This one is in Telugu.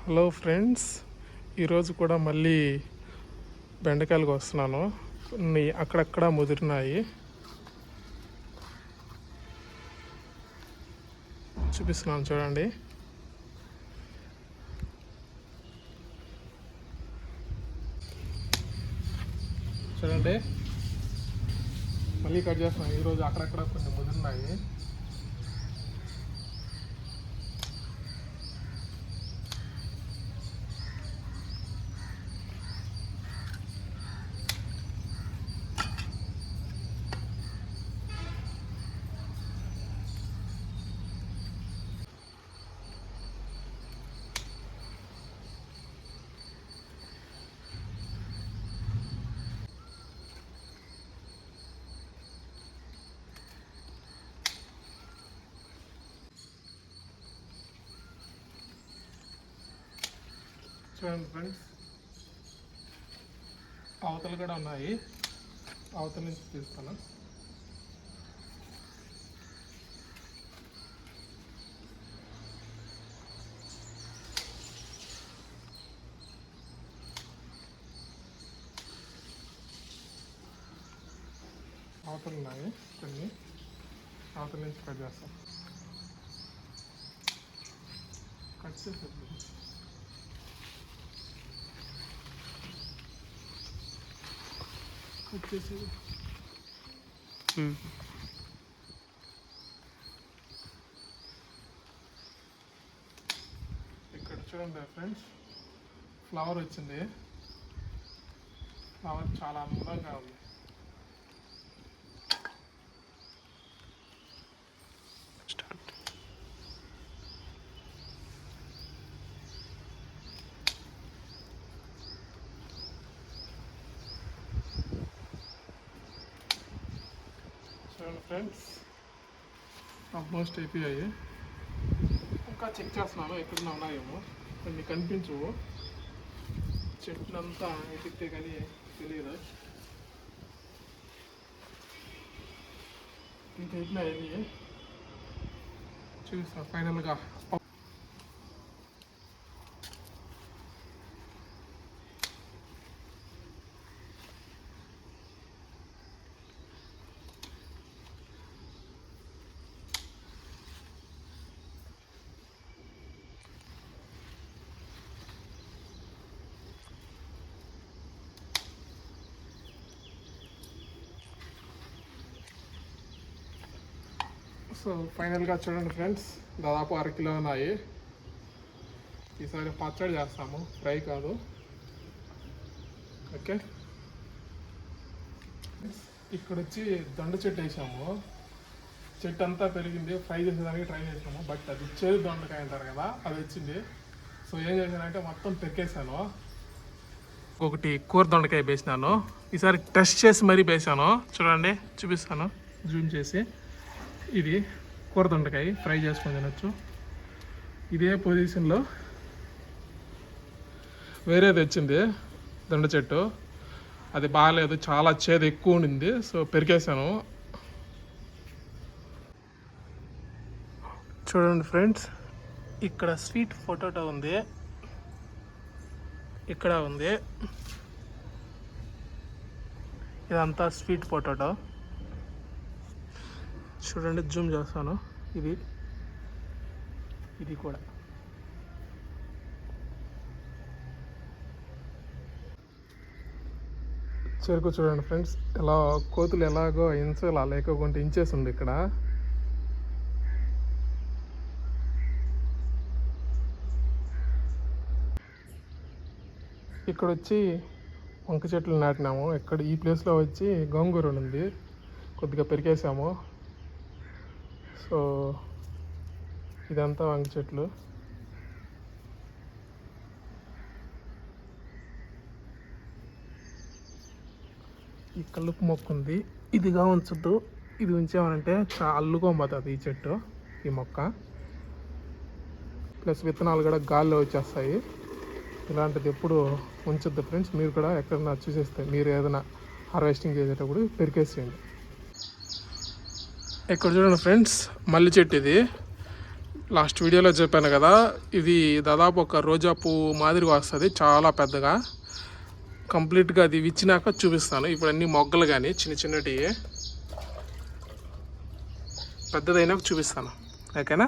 హలో ఫ్రెండ్స్, ఈరోజు కూడా మళ్ళీ బెండకాయలకు వస్తున్నాను. కొన్ని అక్కడక్కడ ముదిరినాయి, చూపిస్తున్నాను చూడండి. చూడండి, మళ్ళీ కట్ చేస్తున్నాను. ఈరోజు అక్కడక్కడ కొన్ని ముదిరినాయి. చూడండి ఫ్రెండ్స్, అవతలు కూడా ఉన్నాయి. అవతల నుంచి తీస్తాను. అవతలు ఉన్నాయి కొన్ని, అవతల నుంచి కట్ చేస్తాం. కట్ చేసేది వచ్చేసి ఇక్కడ చూడండి ఫ్రెండ్స్, ఫ్లవర్ వచ్చింది. ఫ్లవర్ చాలా అందంగా ఉంది. చూడండి ఫ్రెండ్స్, ఆల్మోస్ట్ అయిపోయాయి. ఇంకా చెక్ చేస్తున్నాను ఎక్కడ ఉన్నాయేమో. కొన్ని కనిపించవు, చెట్లంతా ఎక్కితే కానీ తెలియదు. ఇంకా అయిపోయినాయి చూసా ఫైనల్గా. సో ఫైనల్గా చూడండి ఫ్రెండ్స్, దాదాపు 1/2 కిలో ఉన్నాయి. ఈసారి పచ్చడి చేస్తాము, ఫ్రై కాదు. ఓకే, ఇక్కడ వచ్చి దొండ చెట్టు వేసాము. చెట్టు అంతా పెరిగింది, ఫ్రై చేసేదానికి ట్రై చేసాము. బట్ అది చేదు దొండకాయ అంటారు కదా, అది వచ్చింది. సో ఏం చేశానంటే మొత్తం పెరికేసాను. ఒకటి కూర దొండకాయ వేసినాను. ఈసారి టెస్ట్ చేసి మరీ వేసాను. చూడండి, చూపిస్తాను జూమ్ చేసి. ఇది కూర దొండకాయ ఫ్రై చేసుకొని తినొచ్చు. ఇదే పొజిషన్లో వేరేది వచ్చింది దొండ చెట్టు, అది బాగాలేదు, చాలా చేదు ఎక్కువ ఉండింది. సో పెరికేసాను. చూడండి ఫ్రెండ్స్, ఇక్కడ స్వీట్ పొటాటో ఉంది, ఇక్కడ ఉంది. ఇదంతా స్వీట్ పొటాటో. చూడండి, జూమ్ చేస్తాను. ఇది కూడా చెరుకు. చూడండి ఫ్రెండ్స్, ఎలా కోతులు ఎలాగో ఇంచలా లేకపోతే ఇంచేసి ఉంది. ఇక్కడ వచ్చి వంక చెట్లు నాటినాము. ఇక్కడ ఈ ప్లేస్లో వచ్చి గోంగూర ఉంది, కొద్దిగా పెరికేసాము. సో ఇదంతా వంక చెట్లు. ఈ కలుపు మొక్క ఉంది, ఇదిగా ఉంచద్దు. ఇది ఉంచామనంటే చాలా అల్లుకోబోతుంది ఈ చెట్టు, ఈ మొక్క. ప్లస్ విత్తనాలు కూడా గాల్లో వచ్చేస్తాయి. ఇలాంటిది ఎప్పుడు ఉంచొద్దు ఫ్రెండ్స్. మీరు కూడా ఎక్కడన్నా చూసేస్తే, మీరు ఏదైనా హార్వెస్టింగ్ చేసేటప్పుడు పెరికేసేయండి. ఇక్కడ చూడండి ఫ్రెండ్స్, మల్లి చెట్టు ఇది. లాస్ట్ వీడియోలో చెప్పాను కదా, ఇది దాదాపు ఒక రోజా పువ్వు మాదిరిగా వస్తుంది, చాలా పెద్దగా. కంప్లీట్గా అది విచ్చినాక చూపిస్తాను. ఇప్పుడు అన్ని మొగ్గలు కానీ చిన్న చిన్నటివి, పెద్దదైనాక చూపిస్తాను. ఓకేనా?